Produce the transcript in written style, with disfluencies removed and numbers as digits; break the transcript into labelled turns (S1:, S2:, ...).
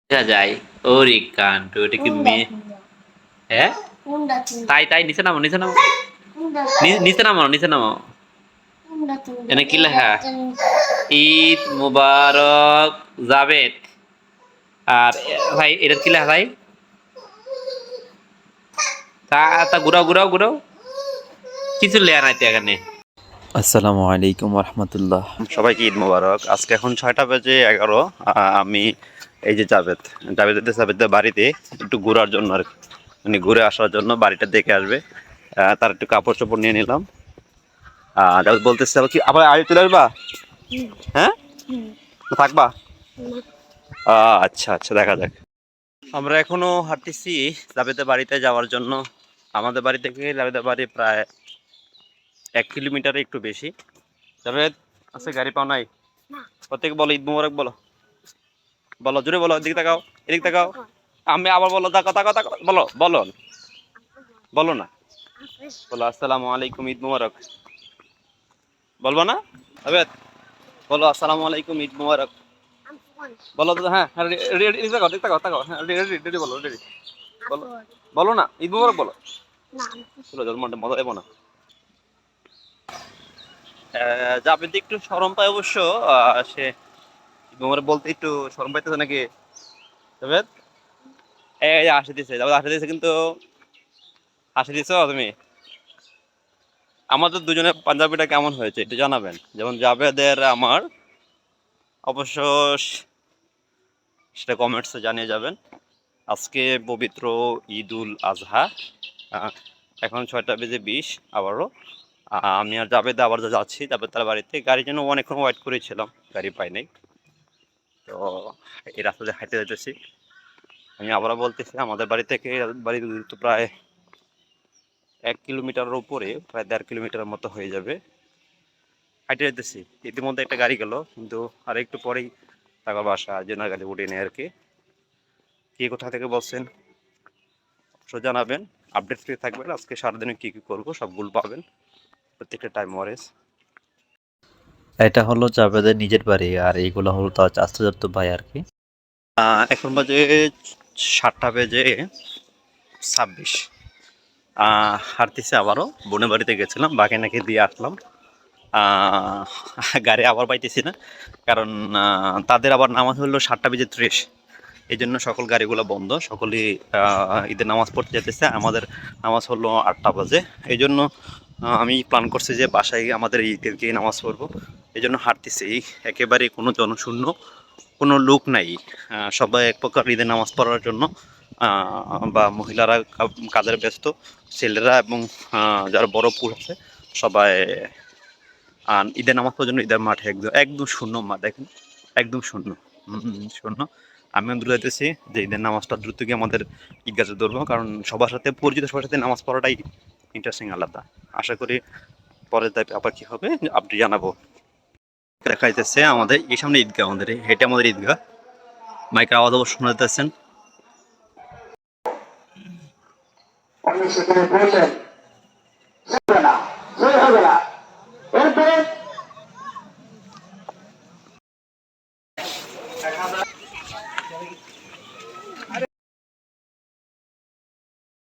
S1: দেখা যায়। ওরে কাণ্ড, এটা কি মেয়ে? হ্যাঁ, তাই তাই নিচে নামো, নিচে নামো, নিচে নামো, নিচে নামো। এনে কি লেখা? ঈদ মুবারক জাবেদ। আর ভাই এটা কি লেখা ভাই? তা তা ঘুরাও ঘুরাও ঘুরাও, কিছু লেয়া নাই তো এখানে।
S2: আসসালামু আলাইকুম রহমতুল্লাহ। সবাইকে ঈদ মোবারক। আজকে এখন 6টা বেজে 11। আমি এই যে জাবেদের বাড়িতে একটু ঘোরার জন্য আর কি, মানে ঘুরে আসার জন্য, বাড়িটা দেখে আসবে। তার একটু কাপড় চোপড় নিয়ে নিলাম। জাবেদ বলতেছে আবার কি, আবার আগে চলে আসবা? হ্যাঁ, থাকবা? আচ্ছা আচ্ছা, দেখা যাক। আমরা এখনো হাঁটতেছি জাবেদের বাড়িতে যাওয়ার জন্য। আমাদের বাড়ি থেকে জাবেদের বাড়ি প্রায় 1 কিলোমিটারে একটু বেশি। জাবেদ আছে, গাড়ি পাও নাই? প্রত্যেকে বলো ঈদ মোবারক, বলো, বলো জোরে বলো, এদিকে তাকাও, এদিকে তাকাও। আমি আবার বলো, তাকাও তাকাও তাকাও, বলো বলো, বলো না, বলো আসসালামু আলাইকুম ঈদ মোবারক। বলবো না? জাবেদ বলো আসসালামু আলাইকুম ঈদ মোবারক। বলো তো, হ্যাঁ হ্যাঁ, রেডি তাকাও, তাকাও তাকাও, হ্যাঁ রেডি রেডি, বলো রেডি, বলো, বলো না ঈদ মোবারক বলো। চলো জন্মটা মজা দেবো না। জাবেদ একটু শরম পায় অবশ্য। সে ঈদ মোবারক বলতে একটু শরম পাইতেছে নাকি জাবেদ? এই যে হাসি দিছে, জাবেদ হাসি দিছে, কিন্তু হাসি দিছো তুমি? আমাদের দুজনের পাঞ্জাবিটা কেমন হয়েছে একটু জানাবেন, যেমন জাবেদের আমার, অবশ্য সেটা কমেন্টসে জানিয়ে যাবেন। আজকে পবিত্র ঈদ উল আজহা। আহ, এখন 6টা বেজে 20 আবারও। আমি আর জাবেদ আবার যাচ্ছি জাবেদ তার বাড়িতে। গাড়ির জন্য অনেকক্ষণ ওয়েট করেছিলাম, গাড়ি পাই নাই। তো এই রাস্তা দিয়ে হাঁটতে যেতেছি। আমি আবারও বলতেছি, আমাদের বাড়ি থেকে বাড়ি দূরত্ব প্রায় 1 কিলোমিটারের উপরে, প্রায় 1.5 কিলোমিটারের মতো হয়ে যাবে। হাইটে যেতেছি, ইতিমধ্যে একটা গাড়ি গেল, কিন্তু আর একটু পরেই তারপর বাসা জন্য গাড়ি উঠে নেই আর কি। কে কোথা থেকে বলছেন অবশ্যই জানাবেন, আপডেট পেয়ে থাকবেন। আজকে সারাদিনে কী কী করবো সবগুলো পাবেন প্রত্যেকটা টাইম ওয়ারেস। এটা হলো জাবেদের নিজের বাড়ি, আর এইগুলো হলো তার চাচাতো ভাই আর কি। এখন বাজে 7টা বেজে 26। হাঁটতেছি আবারও, বোনের বাড়িতে গেছিলাম, বাকি নাকি দিয়ে আসলাম। গাড়ি আবার পাইতেছি না, কারণ তাদের আবার নামাজ হলো 7টা বেজে 30। এই জন্য সকল গাড়িগুলো বন্ধ, সকলেই ঈদের নামাজ পড়তে যেতেছে। আমাদের নামাজ হলো 8টা বাজে। এই জন্য আমি প্ল্যান করছি যে বাসায় আমাদের ঈদের গিয়ে নামাজ পড়বো। এই জন্য হাঁটতেছি, একেবারে কোনো জনশূন্য, কোনো লোক নাই। সবাই এক প্রকার ঈদের নামাজ পড়ার জন্য, বা মহিলারা কাজের ব্যস্ত, ছেলেরা এবং যারা বড় পুরুষ আছে সবাই ঈদের নামাজ পড়ার জন্য ঈদের মাঠে একদম একদম শূন্য মাঠ, দেখেন একদম শূন্য, শূন্য। আমিও দ্রুত যেতেছি যে ঈদের নামাজটা দ্রুত গিয়ে আমাদের ঈদগাহে ধরবো, কারণ সবার সাথে পরিচিত, সবার সাথে নামাজ পড়াটাই ইন্টারেস্টিং, আলাদা। আশা করি পরের দায়িত্বে আবার কী হবে আপনি জানাবো। দেখা যাইতেছে আমাদের এই সামনে ঈদগাহ, আমাদের হেঁটে আমাদের ঈদগাহ। মাইকের আওয়াজ অবশ্য শোনা যেতেছেন।